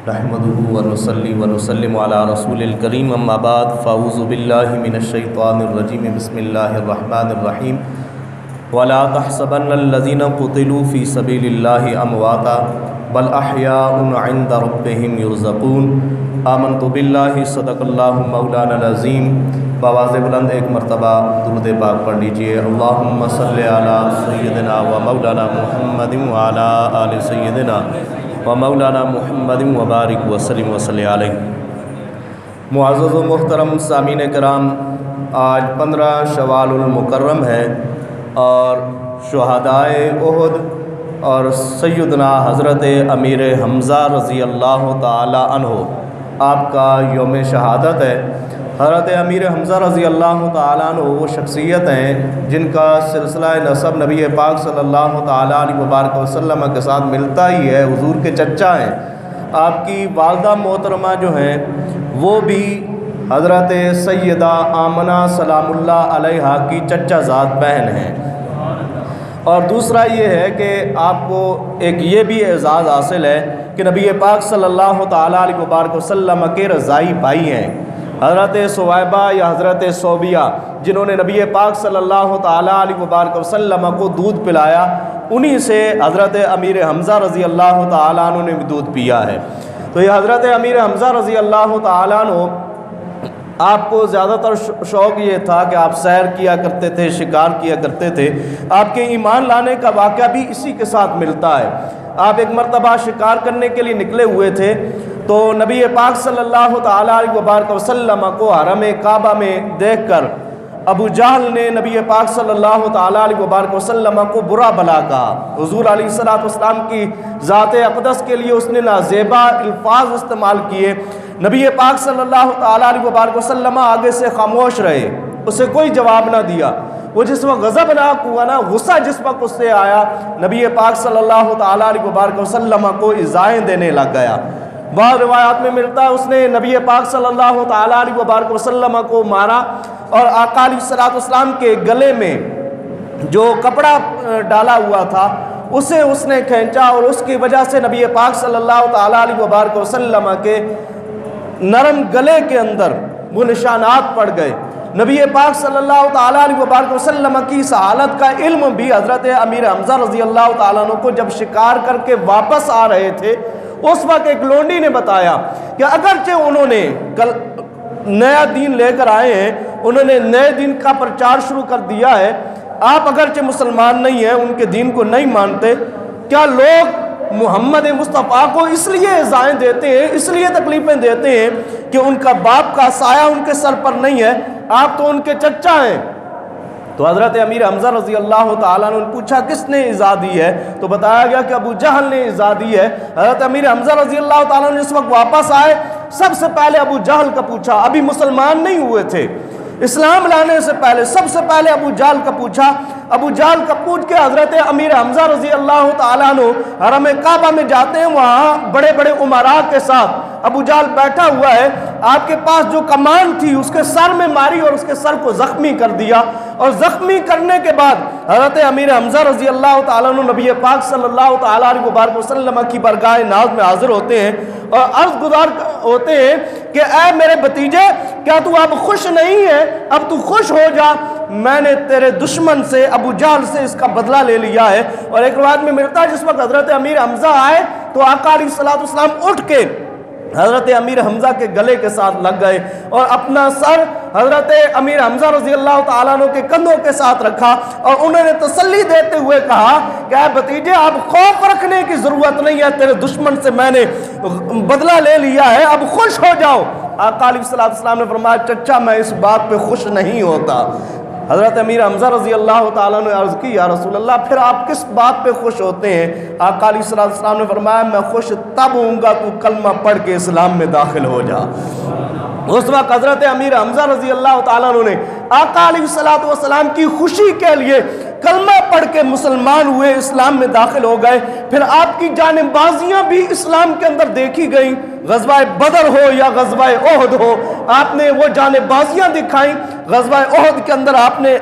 نحمده ونصلي ونسلم على رسول الكريم اما بعد فاعوذ بالله من الشيطان الرجيم بسم الله الرحمن الرحيم ولا تحسبن الذين قتلوا في سبيل الله امواتا بل احياء عند ربهم يرزقون آمنت بالله صدق اللہ مولانا العظیم۔ بآواز بلند ایک مرتبہ درود پاک پڑھ لیجئے۔ اللہم صلی علی سیدنا و مولانا محمد وعلی آل سیدنا و مولانا محمد وبارک وسلم وصلی علیہ۔ معزز و محترم سامعین کرام، آج 15 شوال المکرم ہے اور شہدائے احد اور سیدنا حضرت امیر حمزہ رضی اللہ تعالی عنہ آپ کا یوم شہادت ہے۔ حضرت امیر حمزہ رضی اللہ تعالیٰ عنہ وہ شخصیت ہیں جن کا سلسلہ نسب نبی پاک صلی اللہ تعالیٰ علیہ وبارک وسلم کے ساتھ ملتا ہی ہے، حضور کے چچا ہیں۔ آپ کی والدہ محترمہ جو ہیں وہ بھی حضرت سیدہ آمنہ سلام اللہ علیہا کی چچا زاد بہن ہیں۔ اور دوسرا یہ ہے کہ آپ کو ایک یہ بھی اعزاز حاصل ہے کہ نبی پاک صلی اللہ تعالیٰ علیہ وبارک وسلم کے رضائی بھائی ہیں۔ حضرت صویبہ یا حضرت صوبیہ جنہوں نے نبی پاک صلی اللہ تعالیٰ علیہ وبارک وسلم کو دودھ پلایا، انہی سے حضرت امیر حمزہ رضی اللہ تعالیٰ عنہ نے بھی دودھ پیا ہے۔ تو یہ حضرت امیر حمزہ رضی اللہ تعالیٰ عنہ آپ کو زیادہ تر شوق یہ تھا کہ آپ سیر کیا کرتے تھے، شکار کیا کرتے تھے۔ آپ کے ایمان لانے کا واقعہ بھی اسی کے ساتھ ملتا ہے۔ آپ ایک مرتبہ شکار کرنے کے لیے نکلے ہوئے تھے تو نبی پاک صلی اللہ تعالیٰ علیہ وبارک وسلم کو حرم کعبہ میں دیکھ کر ابو جہل نے نبی پاک صلی اللہ تعالیٰ علیہ وبارک وسلم کو برا بھلا کہا۔ حضور علیہ السلام کی ذات اقدس کے لیے اس نے نازیبا الفاظ استعمال کیے۔ نبی پاک صلی اللہ تعالیٰ علیہ وبارک وسلم آگے سے خاموش رہے، اسے کوئی جواب نہ دیا۔ وہ جس وقت غضبناک ہوا نا، غصہ جس وقت اس سے آیا، نبی پاک صلی اللہ تعالیٰ علیہ وبارک وسلم کو ایذائیں دینے لگ گیا۔ بعض روایات میں ملتا ہے اس نے نبی پاک صلی اللہ تعالیٰ علیہ وبارک وسلم کو مارا اور آقا علیہ السلام کے گلے میں جو کپڑا ڈالا ہوا تھا اسے اس نے کھینچا اور اس کی وجہ سے نبی پاک صلی اللہ تعالیٰ علیہ وبارک وسلم کے نرم گلے کے اندر وہ نشانات پڑ گئے۔ نبی پاک صلی اللہ تعالیٰ علیہ وبارک وسلم کی اس حالت کا علم بھی حضرت امیر حمزہ رضی اللہ تعالیٰ عنہ کو جب شکار کر کے واپس آ رہے تھے اس وقت ایک لونڈی نے بتایا کہ اگرچہ انہوں نے کل نیا دین لے کر آئے ہیں، انہوں نے نئے دین کا پرچار شروع کر دیا ہے، آپ اگرچہ مسلمان نہیں ہیں، ان کے دین کو نہیں مانتے، کیا لوگ محمد مصطفیٰ کو اس لیے ایذائیں دیتے ہیں، اس لیے تکلیفیں دیتے ہیں کہ ان کا باپ کا سایہ ان کے سر پر نہیں ہے، آپ تو ان کے چچا ہیں؟ تو حضرت امیر حمزہ رضی اللہ تعالیٰ نے پوچھا کس نے ایذا دی ہے؟ تو بتایا گیا کہ ابو جہل نے ایذا دی ہے۔ حضرت امیر حمزہ رضی اللہ تعالیٰ نے جس وقت واپس آئے سب سے پہلے ابو جہل کا پوچھا، ابھی مسلمان نہیں ہوئے تھے، اسلام لانے سے پہلے سب سے پہلے ابو جہل کا پوچھا۔ ابو جہل کا پوچھ کے حضرت امیر حمزہ رضی اللہ تعالیٰ عنہ حرم کعبہ میں جاتے ہیں، وہاں بڑے بڑے امراء کے ساتھ ابو جہل بیٹھا ہوا ہے، آپ کے پاس جو کمان تھی اس کے سر میں ماری اور اس کے سر کو زخمی کر دیا، اور زخمی کرنے کے بعد حضرت امیر حمزہ رضی اللہ تعالیٰ عنہ نبی پاک صلی اللہ تعالیٰ علیہ وبارک وسلم کی بارگاہ ناز میں حاضر ہوتے ہیں اور عرض گزار ہوتے ہیں کہ اے میرے بھتیجے، کیا تو اب خوش نہیں ہے؟ اب تو خوش ہو جا، میں نے تیرے دشمن سے ابو جہل سے اس کا بدلہ لے لیا ہے۔ اور ایک روایت میں ملتا ہے جس وقت حضرت امیر حمزہ آئے تو آقا علیہ السلام اٹھ کے حضرت امیر حمزہ کے گلے کے ساتھ لگ گئے اور اپنا سر حضرت امیر حمزہ رضی اللہ تعالیٰ عنہ کے کندھوں کے ساتھ رکھا اور انہوں نے تسلی دیتے ہوئے کہا کہ اے بھتیجے، اب خوف رکھنے کی ضرورت نہیں ہے، تیرے دشمن سے میں نے بدلہ لے لیا ہے، اب خوش ہو جاؤ۔ آقا علیہ السلام نے فرمایا چچا میں اس بات پہ خوش نہیں ہوتا۔ حضرت امیر حمزہ رضی اللہ تعالیٰ نے عرض کی یا رسول اللہ پھر آپ کس بات پہ خوش ہوتے ہیں؟ آقا علیہ السلام نے فرمایا میں خوش تب ہوں گا تو کلمہ پڑھ کے اسلام میں داخل ہو جا۔ اس وقت حضرت امیر حمزہ رضی اللہ تعالیٰ نے آقا علیہ السلام کی خوشی کے لیے کلمہ پڑھ کے مسلمان ہوئے، اسلام میں داخل ہو گئے۔ پھر آپ کی جانب بازیاں بھی اسلام کے اندر دیکھی گئیں، غزوہ بدر ہو یا غزوہ احد ہو، آپ نے وہ جانب بازیاں دکھائیں۔ غزوہ احد کے اندر آپ نے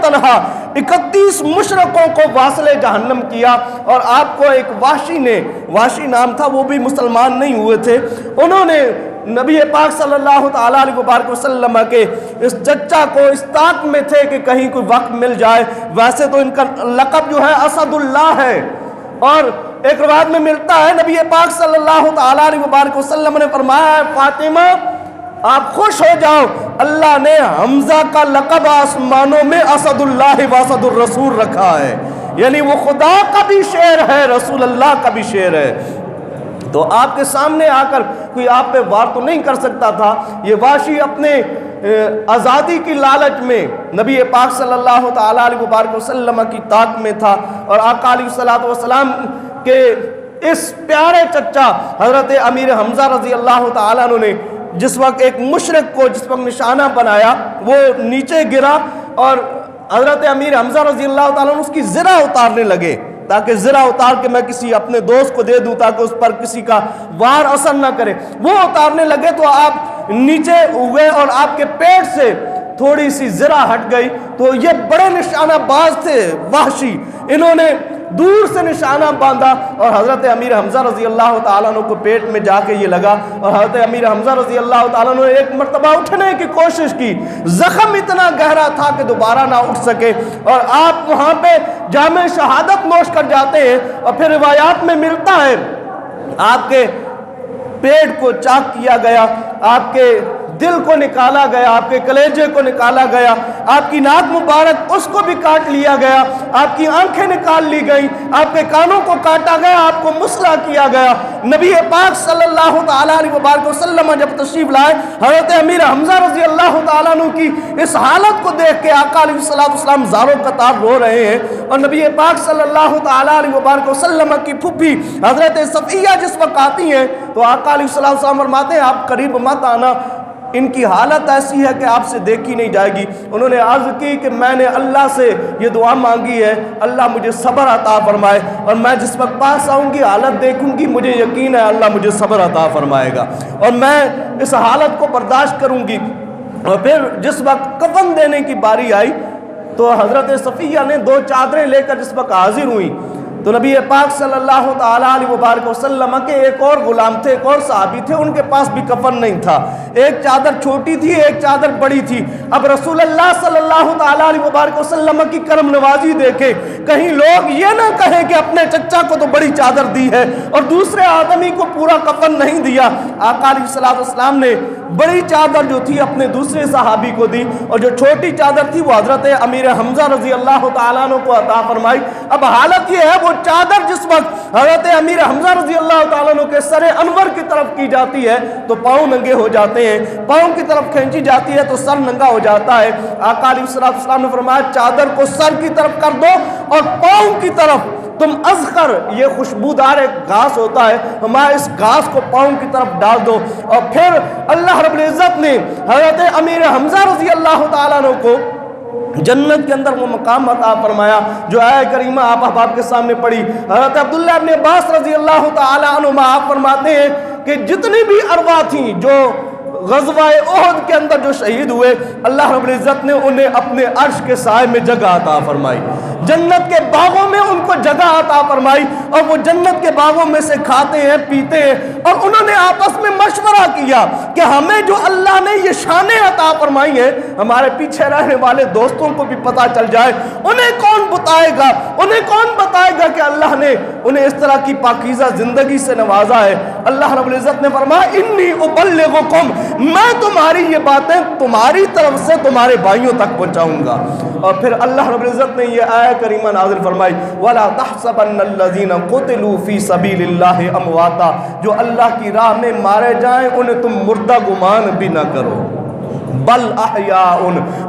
تنہا 31 مشرکوں کو واصل جہنم کیا، اور آپ کو ایک واشی نام تھا، وہ بھی مسلمان نہیں ہوئے تھے، انہوں نے نبی پاک صلی اللہ تعالیٰ علیہ وبارک وسلم کے اس چچا کو اس طاق میں تھے کہ کہیں کوئی وقت مل جائے. ویسے تو ان کا لقب جو ہے اسد اللہ ہے، اور ایک روایت میں ملتا ہے نبی پاک صلی اللہ تعالیٰ علیہ وبارک وسلم نے فرمایا فاطمہ آپ خوش ہو جاؤ، اللہ نے حمزہ کا لقب آسمانوں میں اسد اللہ و اسد الرسول رکھا ہے، یعنی وہ خدا کا بھی شیر ہے، رسول اللہ کا بھی شیر ہے. تو آپ کے سامنے آ کر کوئی آپ پہ وار تو نہیں کر سکتا تھا. یہ واشی اپنے آزادی کی لالچ میں نبی پاک صلی اللہ تعالیٰ علیہ وبارک وسلم کی طاق میں تھا، اور آقا علیہ الصلوۃ والسلام کے اس پیارے چچا حضرت امیر حمزہ رضی اللہ تعالیٰ عنہ نے جس وقت ایک مشرک کو جس وقت نشانہ بنایا وہ نیچے گرا، اور حضرت امیر حمزہ رضی اللہ تعالیٰ عنہ اس کی زرہ اتارنے لگے تاکہ زرہ اتار کے میں کسی اپنے دوست کو دے دوں تاکہ اس پر کسی کا وار اثر نہ کرے. وہ اتارنے لگے تو آپ نیچے ہوئے اور آپ کے پیٹ سے تھوڑی سی زرہ ہٹ گئی. تو یہ بڑے نشانہ باز تھے وحشی، انہوں نے دور سے نشانہ باندھا، اور حضرت امیر حمزہ رضی اللہ تعالیٰ عنہ کو پیٹ میں جا کے یہ لگا، اور حضرت امیر حمزہ رضی اللہ تعالیٰ عنہ نے ایک مرتبہ اٹھنے کی کوشش کی، زخم اتنا گہرا تھا کہ دوبارہ نہ اٹھ سکے، اور آپ وہاں پہ جامِ شہادت نوش کر جاتے ہیں. اور پھر روایات میں ملتا ہے آپ کے پیٹ کو چاک کیا گیا، آپ کے دل کو نکالا گیا، آپ کے کلیجے کو نکالا گیا، آپ کی ناک مبارک اس کو بھی کاٹ لیا گیا، آپ کی آنکھیں نکال لی گئی، آپ کے کانوں کو کاٹا گیا، آپ کو مسلح کیا گیا. نبی پاک صلی اللہ تعالیٰ علیہ وبارک وسلم جب تشریف لائے، حضرت امیر حمزہ رضی اللہ تعالیٰ عنہ کی اس حالت کو دیکھ کے آقا علیہ السلام زاروں قطار رو رہے ہیں، اور نبی پاک صلی اللہ تعالیٰ علیہ وبارک وسلم کی پھپھی حضرت صفیہ جس وقت آتی ہیں تو آقا علیہ السلام فرماتے ہیں آپ قریب مت آنا، ان کی حالت ایسی ہے کہ آپ سے دیکھی نہیں جائے گی. انہوں نے عرض کی کہ میں نے اللہ سے یہ دعا مانگی ہے اللہ مجھے صبر عطا فرمائے، اور میں جس وقت پاس آؤں گی حالت دیکھوں گی مجھے یقین ہے اللہ مجھے صبر عطا فرمائے گا، اور میں اس حالت کو برداشت کروں گی. اور پھر جس وقت کفن دینے کی باری آئی تو حضرت صفیہ نے 2 چادریں لے کر جس وقت حاضر ہوئیں تو نبی پاک صلی اللہ تعالیٰ علیہ وبارک وسلم کے ایک اور غلام تھے، ایک اور صحابی تھے، ان کے پاس بھی کفن نہیں تھا. ایک چادر چھوٹی تھی، ایک چادر بڑی تھی. اب رسول اللہ صلی اللہ تعالیٰ علیہ وبارک وسلم کی کرم نوازی دیکھے، کہیں لوگ یہ نہ کہیں کہ اپنے چچا کو تو بڑی چادر دی ہے اور دوسرے آدمی کو پورا کفن نہیں دیا. آقا علیہ السلام نے بڑی چادر جو تھی اپنے دوسرے صحابی کو دی، اور جو چھوٹی چادر تھی وہ حضرت امیر حمزہ رضی اللہ تعالیٰ عنہ کو عطا فرمائی. اب حالت یہ ہے وہ چادر جس وقت حضرت امیر حمزہ رضی اللہ تعالیٰ عنہ کے سر انور کی طرف کی جاتی ہے تو پاؤں ننگے ہو جاتے ہیں، پاؤں کی طرف کھینچی جاتی ہے تو سر ننگا ہو جاتا ہے. آقا علیہ السلام نے فرمایا چادر کو سر کی طرف کر دو اور پاؤں کی طرف تم اذخر، یہ خوشبودار ایک گھاس ہوتا ہے، ہمارے اس گھاس کو پاؤں کی طرف ڈال دو. اور پھر اللہ رب العزت نے حضرت امیر حمزہ رضی اللہ تعالیٰ عنہ کو جنت کے اندر وہ مقام عطا فرمایا جو آیہ کریمہ آپ احباب کے سامنے پڑھی. حضرت عبداللہ ابن عباس رضی اللہ تعالیٰ عنہ آپ فرماتے ہیں کہ جتنی بھی ارواح تھیں جو غزوہ احد کے اندر جو شہید ہوئے، اللہ رب العزت نے انہیں اپنے عرش کے سائے میں جگہ عطا فرمائی، جنت کے باغوں میں ان کو جگہ عطا فرمائی، اور وہ جنت کے باغوں میں سے کھاتے ہیں پیتے ہیں. اور انہوں نے آپس میں مشورہ کیا کہ ہمیں جو اللہ نے یہ شانیں عطا فرمائی ہیں ہمارے پیچھے رہنے والے دوستوں کو بھی پتہ چل جائے، انہیں کون بتائے گا، انہیں کون بتائے گا کہ اللہ نے انہیں اس طرح کی پاکیزہ زندگی سے نوازا ہے. اللہ رب العزت نے فرمایا انی ابلغکم، میں تمہاری یہ باتیں تمہاری طرف سے تمہارے بھائیوں تک پہنچاؤں گا. اور پھر اللہ رب العزت نے یہ آیہ کریمہ نازل فرمائی وَلَا تَحْسَبَنَّ الَّذِينَ قُتِلُوا فِي سَبِيلِ اللَّهِ أَمْوَاتًا، جو اللہ کی راہ میں مارے جائیں انہیں تم مردہ گمان بھی نہ کرو، بل احیاء،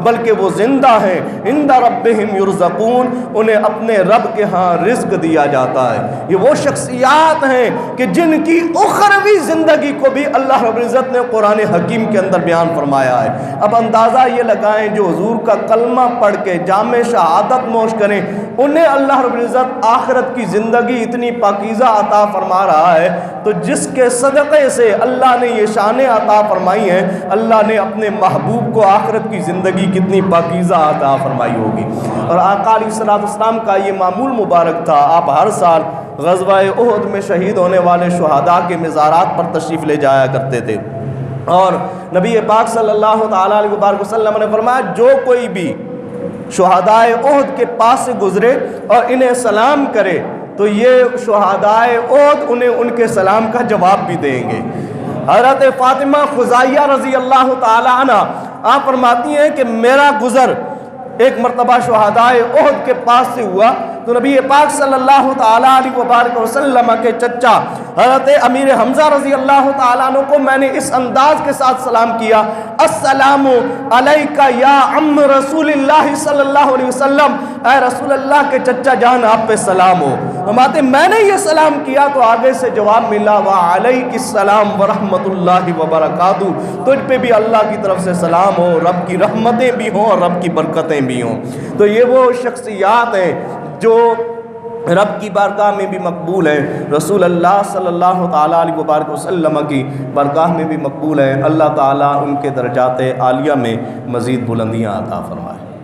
بلکہ وہ زندہ ہیں، عند ربہم یرزقون، انہیں اپنے رب کے ہاں رزق دیا جاتا ہے. یہ وہ شخصیات ہیں کہ جن کی اخروی زندگی کو بھی اللہ رب العزت نے قرآن حکیم کے اندر بیان فرمایا ہے. اب اندازہ یہ لگائیں جو حضور کا کلمہ پڑھ کے جامع شہادت نوش کریں انہیں اللہ رب العزت آخرت کی زندگی اتنی پاکیزہ عطا فرما رہا ہے، تو جس کے صدقے سے اللہ نے یہ شانیں عطا فرمائی ہیں، اللہ نے اپنے محبوب محبوب کو آخرت کی زندگی کتنی پاکیزہ عطا فرمائی ہوگی۔ اور آقا علیہ الصلوۃ والسلام کا یہ معمول مبارک تھا، آپ ہر سال غزوہ احد میں شہید ہونے والے شہداء کے مزارات پر تشریف لے جایا کرتے تھے، اور نبی پاک صلی اللہ تعالیٰ علیہ وسلم نے فرمایا جو کوئی بھی شہداء احد کے پاس سے گزرے اور انہیں سلام کرے تو یہ شہداء احد انہیں ان کے سلام کا جواب بھی دیں گے۔ حضرت فاطمہ خزائیہ رضی اللہ تعالی عنہ آپ فرماتی ہیں کہ میرا گزر ایک مرتبہ شہداء احد کے پاس سے ہوا تو نبی پاک صلی اللہ تعالیٰ علیہ وسلم کے چچا حضرت امیر حمزہ رضی اللہ تعالیٰ عنہ کو میں نے اس انداز کے ساتھ سلام کیا، السلام علیکہ یا عم رسول اللہ صلی اللہ علیہ وسلم، اے رسول اللہ کے چچا جان آپ پہ سلام ہو۔ فرماتے میں نے یہ سلام کیا تو آگے سے جواب ملا وعلیک السلام ورحمۃ اللہ وبرکاتہ، تجھ پہ بھی اللہ کی طرف سے سلام ہو، رب کی رحمتیں بھی ہوں اور رب کی برکتیں بھی ہوں۔ تو یہ وہ شخصیات ہیں جو رب کی بارگاہ میں بھی مقبول ہیں، رسول اللہ صلی اللہ تعالیٰ علیہ وسلم کی بارگاہ میں بھی مقبول ہیں۔ اللہ تعالیٰ ان کے درجات عالیہ میں مزید بلندیاں عطا فرمائے۔